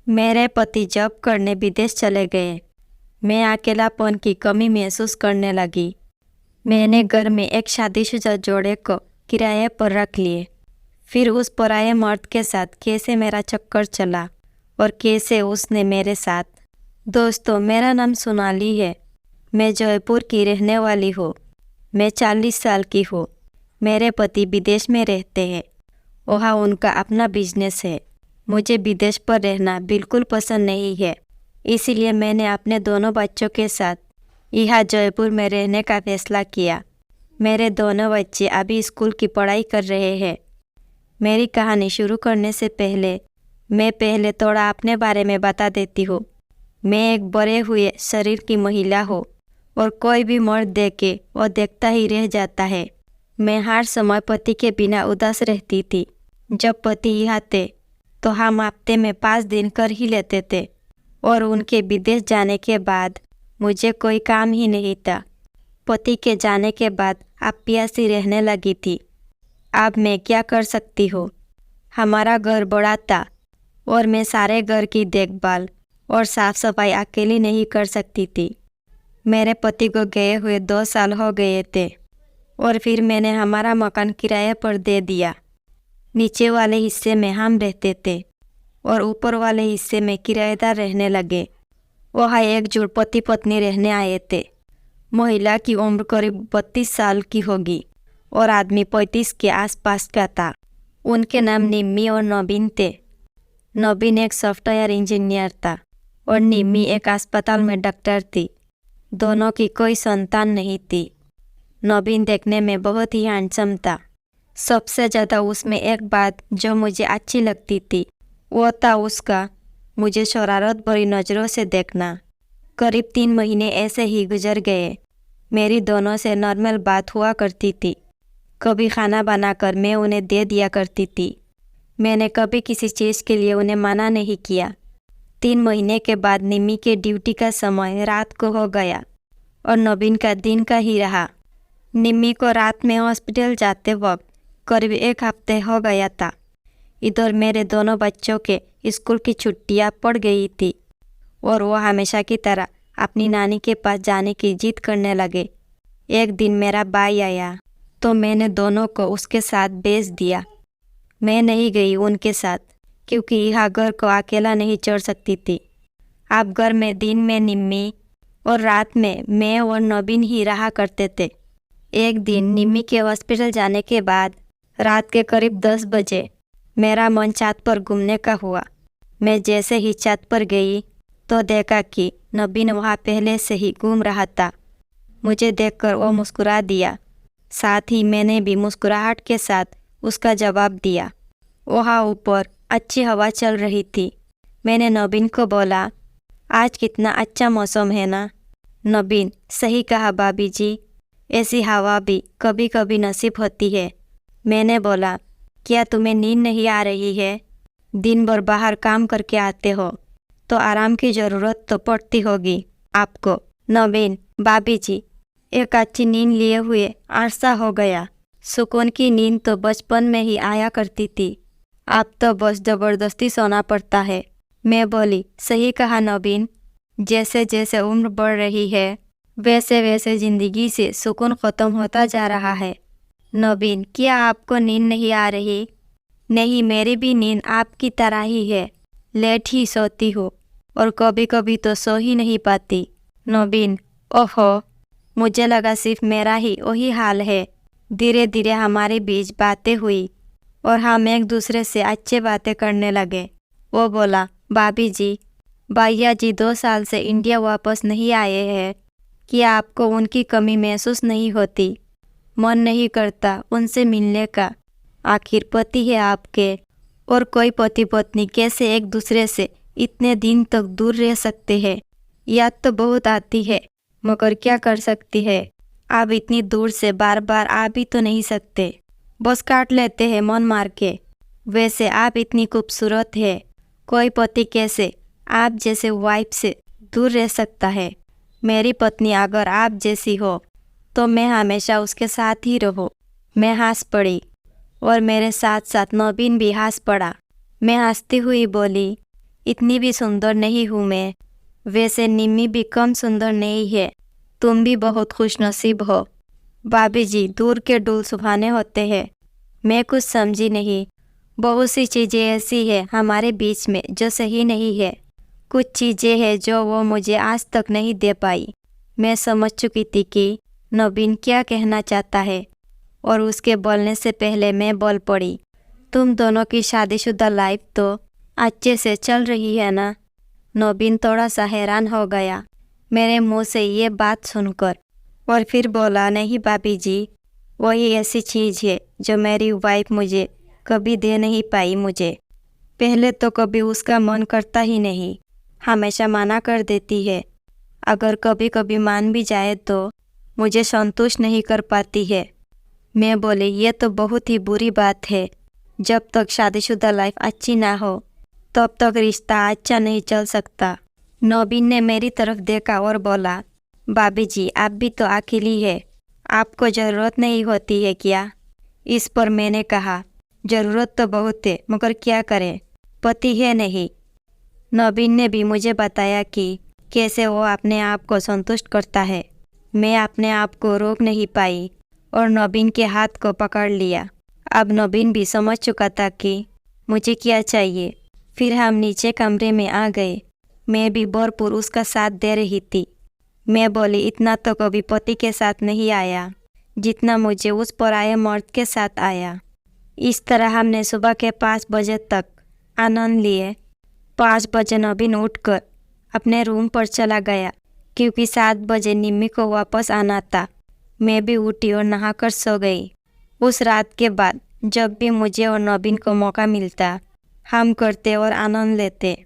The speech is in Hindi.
मेरे पति जॉब करने विदेश चले गए। मैं अकेलापन की कमी महसूस करने लगी। मैंने घर में एक शादीशुदा जोड़े को किराए पर रख लिए। फिर उस पराये मर्द के साथ कैसे मेरा चक्कर चला और कैसे उसने मेरे साथ। दोस्तों, मेरा नाम सोनाली है। मैं जयपुर की रहने वाली हूँ। मैं 40 साल की हूँ। मेरे पति विदेश में रहते हैं। वहाँ उनका अपना बिजनेस है। मुझे विदेश पर रहना बिल्कुल पसंद नहीं है, इसीलिए मैंने अपने दोनों बच्चों के साथ यहाँ जयपुर में रहने का फैसला किया। मेरे दोनों बच्चे अभी स्कूल की पढ़ाई कर रहे हैं। मेरी कहानी शुरू करने से पहले मैं थोड़ा अपने बारे में बता देती हूँ। मैं एक बड़े हुए शरीर की महिला हूँ और कोई भी मर्द देखे वो देखता ही रह जाता है। मैं हर समय पति के बिना उदास रहती थी। जब पति यहाँ थे तो हम हफ्ते में 5 दिन कर ही लेते थे और उनके विदेश जाने के बाद मुझे कोई काम ही नहीं था। पति के जाने के बाद अब प्यासी रहने लगी थी। अब मैं क्या कर सकती हूँ। हमारा घर बड़ा था और मैं सारे घर की देखभाल और साफ सफाई अकेली नहीं कर सकती थी। मेरे पति को गए हुए 2 साल हो गए थे और फिर मैंने हमारा मकान किराए पर दे दिया। नीचे वाले हिस्से में हम रहते थे और ऊपर वाले हिस्से में किराएदार रहने लगे। वहाँ एक जुड़ पति पत्नी रहने आए थे। महिला की उम्र करीब 32 साल की होगी और आदमी 35 के आसपास का था। उनके नाम निम्मी और नवीन थे। नवीन एक सॉफ्टवेयर इंजीनियर था और निम्मी एक अस्पताल में डॉक्टर थी। दोनों की कोई संतान नहीं थी। नवीन देखने में बहुत ही हैंडसम था। सबसे ज़्यादा उसमें एक बात जो मुझे अच्छी लगती थी वो था उसका मुझे शरारत भरी नज़रों से देखना। करीब 3 महीने ऐसे ही गुजर गए। मेरी दोनों से नॉर्मल बात हुआ करती थी। कभी खाना बनाकर मैं उन्हें दे दिया करती थी। मैंने कभी किसी चीज़ के लिए उन्हें मना नहीं किया। 3 महीने के बाद निम्मी के ड्यूटी का समय रात को हो गया और नवीन का दिन का ही रहा। निम्मी को रात में हॉस्पिटल जाते वक्त करीब 1 हफ्ते हो गया था। इधर मेरे दोनों बच्चों के स्कूल की छुट्टियां पड़ गई थी और वो हमेशा की तरह अपनी नानी के पास जाने की जिद करने लगे। एक दिन मेरा भाई आया तो मैंने दोनों को उसके साथ भेज दिया। मैं नहीं गई उनके साथ क्योंकि यहाँ घर को अकेला नहीं छोड़ सकती थी। अब घर में दिन में निम्मी और रात में मैं और नवीन ही रहा करते थे। एक दिन निम्मी के हॉस्पिटल जाने के बाद रात के करीब 10 बजे मेरा मन छत पर घूमने का हुआ। मैं जैसे ही छत पर गई तो देखा कि नवीन वहाँ पहले से ही घूम रहा था। मुझे देखकर वो मुस्कुरा दिया। साथ ही मैंने भी मुस्कुराहट के साथ उसका जवाब दिया। वहाँ ऊपर अच्छी हवा चल रही थी। मैंने नवीन को बोला, आज कितना अच्छा मौसम है ना। नवीन, सही कहा भाभी जी, ऐसी हवा भी कभी कभी नसीब होती है। मैंने बोला, क्या तुम्हें नींद नहीं आ रही है? दिन भर बाहर काम करके आते हो तो आराम की ज़रूरत तो पड़ती होगी आपको। नवीन, भाभी जी, एक अच्छी नींद लिए हुए अरसा हो गया। सुकून की नींद तो बचपन में ही आया करती थी, अब तो बस ज़बरदस्ती सोना पड़ता है। मैं बोली, सही कहा नवीन, जैसे जैसे उम्र बढ़ रही है वैसे वैसे ज़िंदगी से सुकून ख़त्म होता जा रहा है। नवीन, क्या आपको नींद नहीं आ रही? नहीं, मेरी भी नींद आपकी तरह ही है। लेट ही सोती हूँ और कभी कभी तो सो ही नहीं पाती। नवीन, ओहो, मुझे लगा सिर्फ मेरा ही वही हाल है। धीरे धीरे हमारे बीच बातें हुई और हम एक दूसरे से अच्छे बातें करने लगे। वो बोला, भाभी जी, भैया जी 2 साल से इंडिया वापस नहीं आए हैं। क्या आपको उनकी कमी महसूस नहीं होती? मन नहीं करता उनसे मिलने का? आखिर पति है आपके और कोई पति पत्नी कैसे एक दूसरे से इतने दिन तक दूर रह सकते हैं? याद तो बहुत आती है मगर क्या कर सकती है। आप इतनी दूर से बार बार आ भी तो नहीं सकते, बस काट लेते हैं मन मार के। वैसे आप इतनी खूबसूरत है, कोई पति कैसे आप जैसे वाइफ से दूर रह सकता है? मेरी पत्नी अगर आप जैसी हो तो मैं हमेशा उसके साथ ही रहूं। मैं हंस पड़ी और मेरे साथ साथ नवीन भी हंस पड़ा। मैं हंसती हुई बोली, इतनी भी सुंदर नहीं हूँ मैं। वैसे निम्मी भी कम सुंदर नहीं है। तुम भी बहुत खुशनसीब हो। भाभी जी, दूर के डुल सुहाने होते हैं। मैं कुछ समझी नहीं। बहुत सी चीज़ें ऐसी है हमारे बीच में जो सही नहीं है। कुछ चीज़ें हैं जो वो मुझे आज तक नहीं दे पाई। मैं समझ चुकी थी कि नवीन क्या कहना चाहता है और उसके बोलने से पहले मैं बोल पड़ी। तुम दोनों की शादीशुदा लाइफ तो अच्छे से चल रही है ना? नवीन थोड़ा सा हैरान हो गया मेरे मुंह से ये बात सुनकर और फिर बोला, नहीं भाभी जी, वही ऐसी चीज़ है जो मेरी वाइफ मुझे कभी दे नहीं पाई मुझे। पहले तो कभी उसका मन करता ही नहीं, हमेशा मना कर देती है। अगर कभी कभी मान भी जाए तो मुझे संतुष्ट नहीं कर पाती है। मैं बोली, ये तो बहुत ही बुरी बात है। जब तक शादीशुदा लाइफ अच्छी ना हो तब तक रिश्ता अच्छा नहीं चल सकता। नवीन ने मेरी तरफ देखा और बोला, भाभी जी, आप भी तो अकेली है, आपको ज़रूरत नहीं होती है क्या? इस पर मैंने कहा, ज़रूरत तो बहुत है, मगर क्या करें, पति है नहीं। नवीन ने भी मुझे बताया कि कैसे वो अपने आप को संतुष्ट करता है। मैं अपने आप को रोक नहीं पाई और नवीन के हाथ को पकड़ लिया। अब नवीन भी समझ चुका था कि मुझे क्या चाहिए। फिर हम नीचे कमरे में आ गए। मैं भी भरपूर उसका साथ दे रही थी। मैं बोली, इतना तो कभी पति के साथ नहीं आया जितना मुझे उस पराये मर्द के साथ आया। इस तरह हमने सुबह के 5 बजे तक आनंद लिए। 5 बजे नवीन उठकर अपने रूम पर चला गया क्योंकि 7 बजे निम्मी को वापस आना था। मैं भी उठी और नहाकर सो गई। उस रात के बाद जब भी मुझे और नवीन को मौका मिलता, हम करते और आनंद लेते।